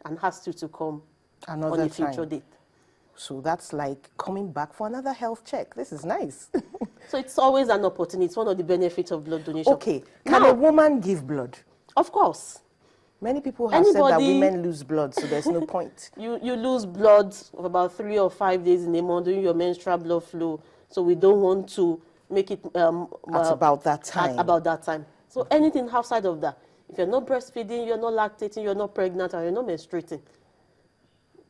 and ask you to come Another on a future time. date. So that's like coming back for another health check. This is nice. So it's always an opportunity. It's one of the benefits of blood donation. Okay, can a woman give blood? Of course. Many people have said that women lose blood, so there's no point. You lose blood of about 3 or 5 days in a month during your menstrual blood flow. So we don't want to make it at about that time. At about that time. So anything outside of that, if you're not breastfeeding, you're not lactating, you're not pregnant, or you're not menstruating,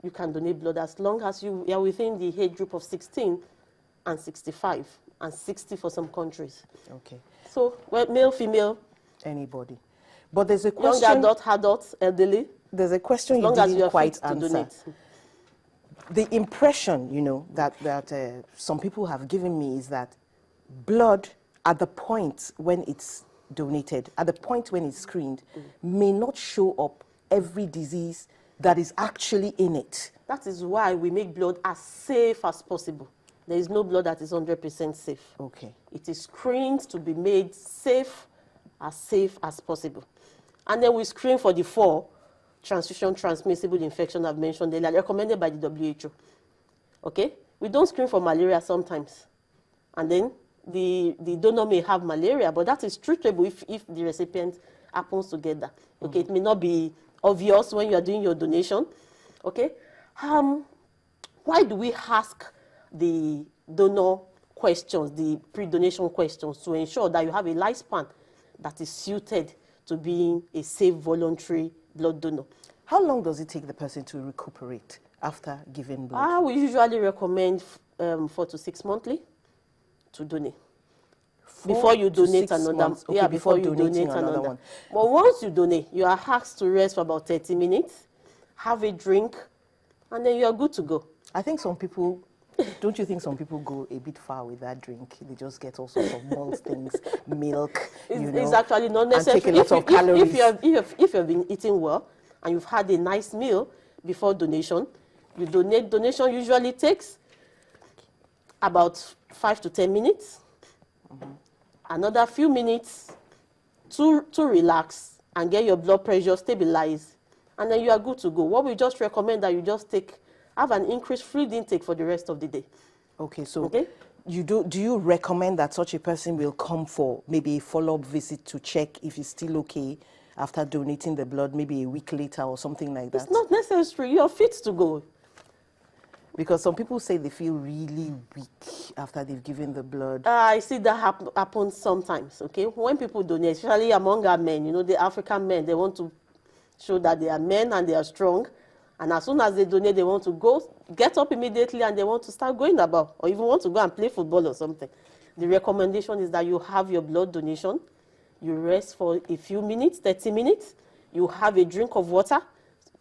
you can donate blood as long as you are within the age group of 16 and 65 and 60 for some countries. Okay. So male, female, anybody. But there's a question. Young adults, elderly. There's a question you didn't quite answer. The impression, you know, that some people have given me is that blood at the point when it's donated, at the point when it's screened, may not show up every disease that is actually in it. That is why we make blood as safe as possible. There is no blood that is 100% safe. Okay. It is screened to be made safe as possible. And then we screen for the 4 transfusion transmissible infections I've mentioned earlier, recommended by the WHO. Okay? We don't screen for malaria sometimes. And then the donor may have malaria, but that is treatable if the recipient happens to get that. Okay? It may not be obvious when you are doing your donation. Okay? Why do we ask the donor questions, the pre-donation questions, to ensure that you have a lifespan that is suited to being a safe voluntary blood donor? How long does it take the person to recuperate after giving blood? We usually recommend 4 to 6 monthly to donate. Before you donate another, okay, before you donate another one. But once you donate, you are asked to rest for about 30 minutes, have a drink, and then you are good to go. I think some people, don't you think some people go a bit far with that drink? They just get all sorts of malt things, milk, it's actually not necessary. And take a lot of calories. If you've been eating well and you've had a nice meal before donation, you donate. Donation usually takes about 5 to 10 minutes. Another few minutes to relax and get your blood pressure stabilized, and then you are good to go. What we just recommend that you just have an increased fluid intake for the rest of the day. Okay, so do you recommend that such a person will come for maybe a follow-up visit to check if it's still okay after donating the blood, maybe a week later or something like that? It's not necessary. You're fit to go. Because some people say they feel really weak after they've given the blood. I see that happen sometimes, okay? When people donate, especially among our men, you know, the African men, they want to show that they are men and they are strong. And as soon as they donate, they want to get up immediately and they want to start going about, or even want to go and play football or something. The recommendation is that you have your blood donation, you rest for a few minutes, 30 minutes, you have a drink of water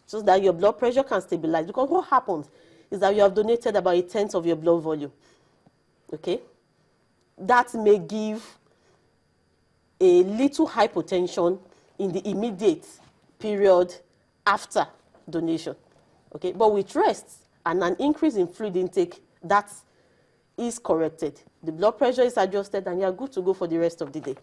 so that your blood pressure can stabilize. Because what happens is that you have donated about 1/10 of your blood volume. Okay? That may give a little hypotension in the immediate period after donation. Okay? But with rest and an increase in fluid intake, that is corrected. The blood pressure is adjusted and you are good to go for the rest of the day.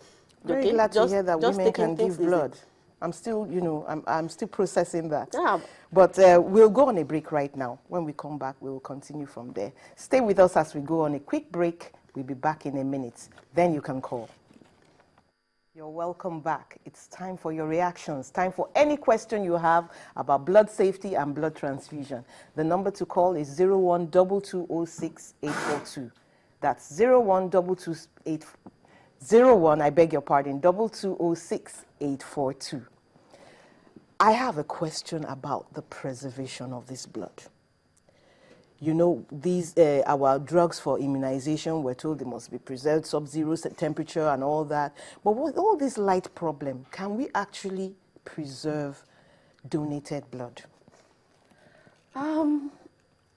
Very glad to hear that women can give blood. I'm still, you know, I'm still processing that. Yeah. But we'll go on a break right now. When we come back, we'll continue from there. Stay with us as we go on a quick break. We'll be back in a minute. Then you can call. You're welcome back. It's time for your reactions. Time for any question you have about blood safety and blood transfusion. The number to call is 012206-842. That's 2206-842. I have a question about the preservation of this blood. You know, these our drugs for immunization, we're told they must be preserved sub-zero temperature and all that. But with all this light problem, can we actually preserve donated blood?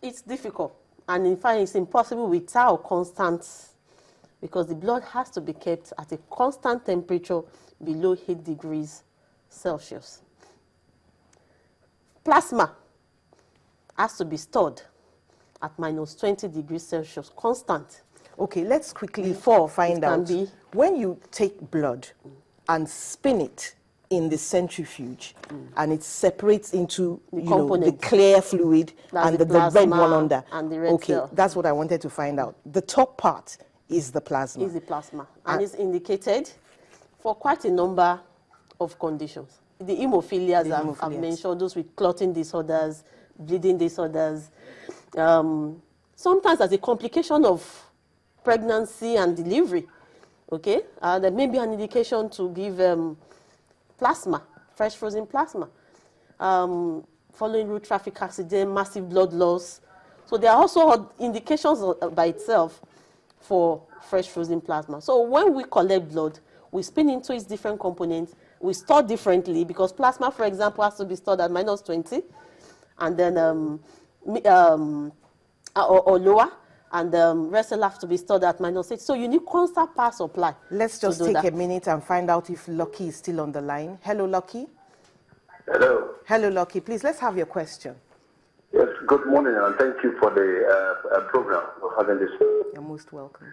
It's difficult. And in fact, it's impossible without constant, because the blood has to be kept at a constant temperature below 8 degrees Celsius. Plasma has to be stored at -20 degrees Celsius, constant. Okay, let's quickly find out. When you take blood and spin it in the centrifuge, and it separates into the clear fluid and the red one under. And the red okay, cell. that's what I wanted to find out. The top part is the plasma. Is the plasma, and it's indicated for quite a number of conditions. The hemophilias I've mentioned, those with clotting disorders, bleeding disorders. Sometimes as a complication of pregnancy and delivery, okay? There may be an indication to give plasma, fresh frozen plasma, following road traffic accident, massive blood loss. So there are also indications by itself for fresh frozen plasma. So when we collect blood, we spin into its different components. We store differently because plasma, for example, has to be stored at -20, and then or lower, and rest will have to be stored at -8. So you need constant power supply. Let's just take a minute and find out if Lucky is still on the line. Hello, Lucky. Hello. Hello, Lucky. Please, let's have your question. Yes, good morning, and thank you for the program, for having this. You're most welcome.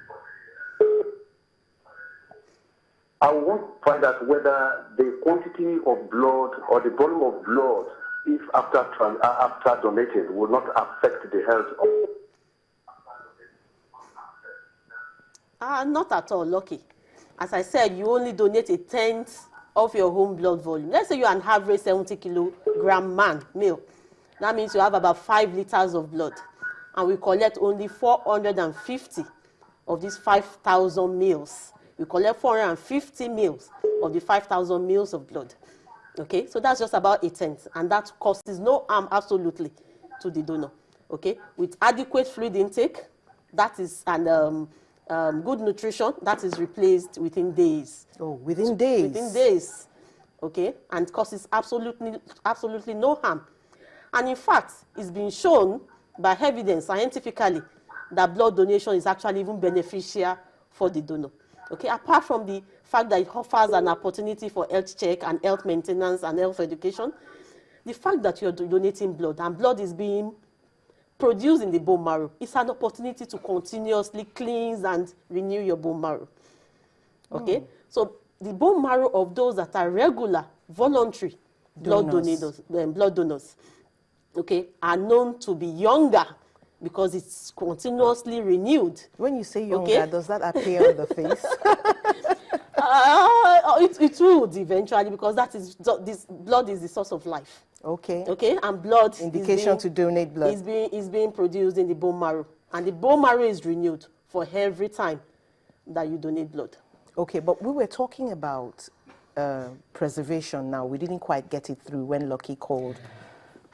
I want to find out whether the quantity of blood or the volume of blood, if after donating, will not affect the health of... Not at all, Lucky. As I said, you only donate 1/10 of your home blood volume. Let's say you're an average 70-kilogram male. That means you have about 5 liters of blood. And we collect only 450 of these 5,000 mils. We collect 450 mils of the 5,000 mils of blood. Okay, so that's just about 1/10, and that causes no harm absolutely to the donor. Okay, with adequate fluid intake, that is, and good nutrition, that is replaced within days. Oh, within days? Within days, okay, and causes absolutely no harm. And in fact, it's been shown by evidence scientifically that blood donation is actually even beneficial for the donor. Okay, apart from the fact that it offers an opportunity for health check and health maintenance and health education, the fact that you're donating blood and blood is being produced in the bone marrow is an opportunity to continuously cleanse and renew your bone marrow. Okay, so the bone marrow of those that are regular, voluntary blood donors, okay, are known to be younger because it's continuously renewed. When you say younger, does that appear on the face? It would eventually, because this blood is the source of life. Okay. Okay, and blood indication to donate blood is being produced in the bone marrow, and the bone marrow is renewed for every time that you donate blood. Okay, but we were talking about preservation now. We didn't quite get it through when Lucky called.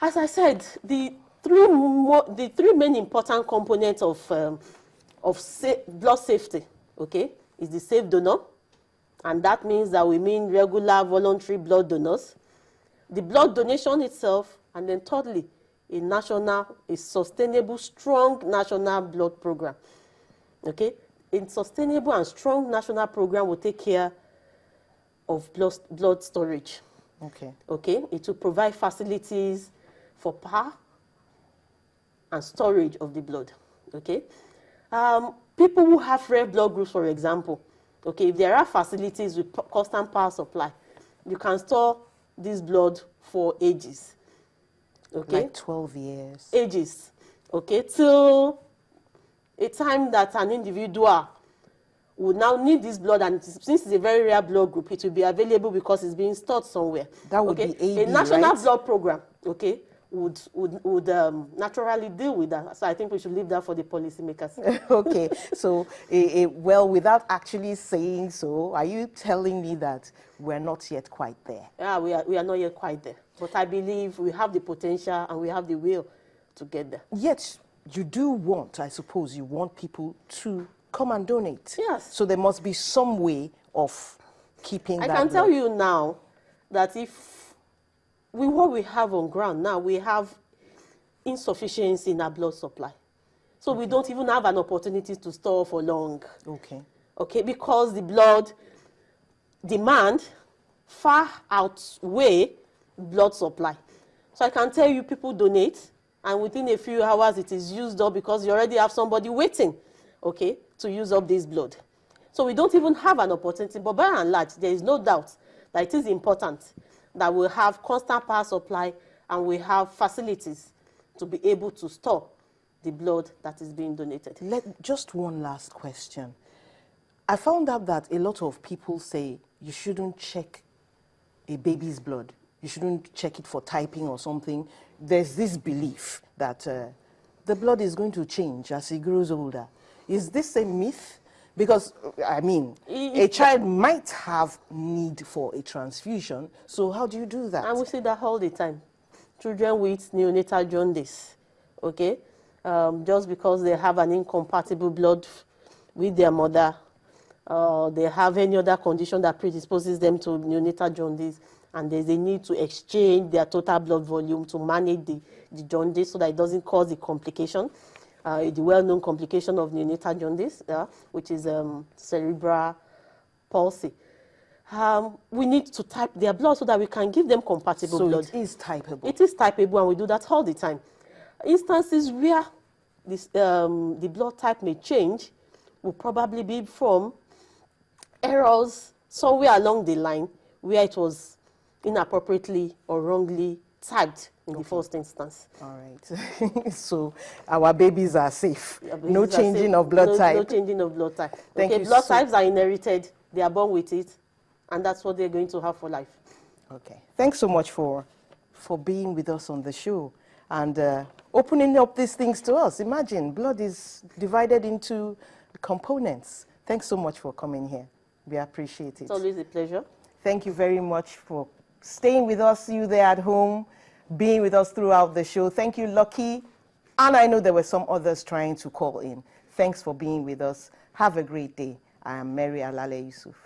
As I said, the three main important components of blood safety, okay, is the safe donor, and that means that we mean regular voluntary blood donors, the blood donation itself, and then thirdly, a sustainable, strong national blood program. Okay, a sustainable and strong national program will take care of blood storage. Okay. Okay, it will provide facilities for power and storage of the blood. Okay, people who have red blood groups, for example, okay, if there are facilities with constant power supply, you can store this blood for ages. Okay, like 12 years. Ages. Okay, till a time that an individual would now need this blood, and since it's a very rare blood group, it will be available because it's being stored somewhere. That would be AB, a national right? blood program, okay, would naturally deal with that. So I think we should leave that for the policymakers. Okay, so well, without actually saying so, are you telling me that we're not yet quite there? Yeah, we are not yet quite there, but I believe we have the potential and we have the will to get there. Yet you do want, I suppose, you want people to come and donate. Yes. So there must be some way of keeping that. I can tell you now that what we have on ground now, we have insufficiency in our blood supply. So we don't even have an opportunity to store for long. Okay. Okay, because the blood demand far outweigh blood supply. So I can tell you people donate, and within a few hours it is used up because you already have somebody waiting, okay, to use up this blood. So we don't even have an opportunity, but by and large, there is no doubt that it is important that we have constant power supply and we have facilities to be able to store the blood that is being donated. Just one last question. I found out that a lot of people say you shouldn't check a baby's blood. You shouldn't check it for typing or something. There's this belief that the blood is going to change as he grows older. Is this a myth? Because, I mean, a child might have need for a transfusion, so how do you do that? And we see that all the time. Children with neonatal jaundice, okay? Just because they have an incompatible blood with their mother, they have any other condition that predisposes them to neonatal jaundice, and there's a need to exchange their total blood volume to manage the jaundice so that it doesn't cause the complication. The well-known complication of neonatal jaundice, which is cerebral palsy. We need to type their blood so that we can give them compatible blood. So it is typable? It is typable, and we do that all the time. Instances where this, the blood type may change will probably be from errors somewhere along the line where it was inappropriately or wrongly tagged in the first instance. All right. So our babies are safe. No changing of blood type. No changing of blood type. Thank you. Blood types are inherited. They are born with it, and that's what they're going to have for life. Okay. Thanks so much for being with us on the show and opening up these things to us. Imagine, blood is divided into components. Thanks so much for coming here. We appreciate it. It's always a pleasure. Thank you very much for staying with us, you there at home, being with us throughout the show. Thank you, Lucky. And I know there were some others trying to call in. Thanks for being with us. Have a great day. I am Mary Alale Yusuf.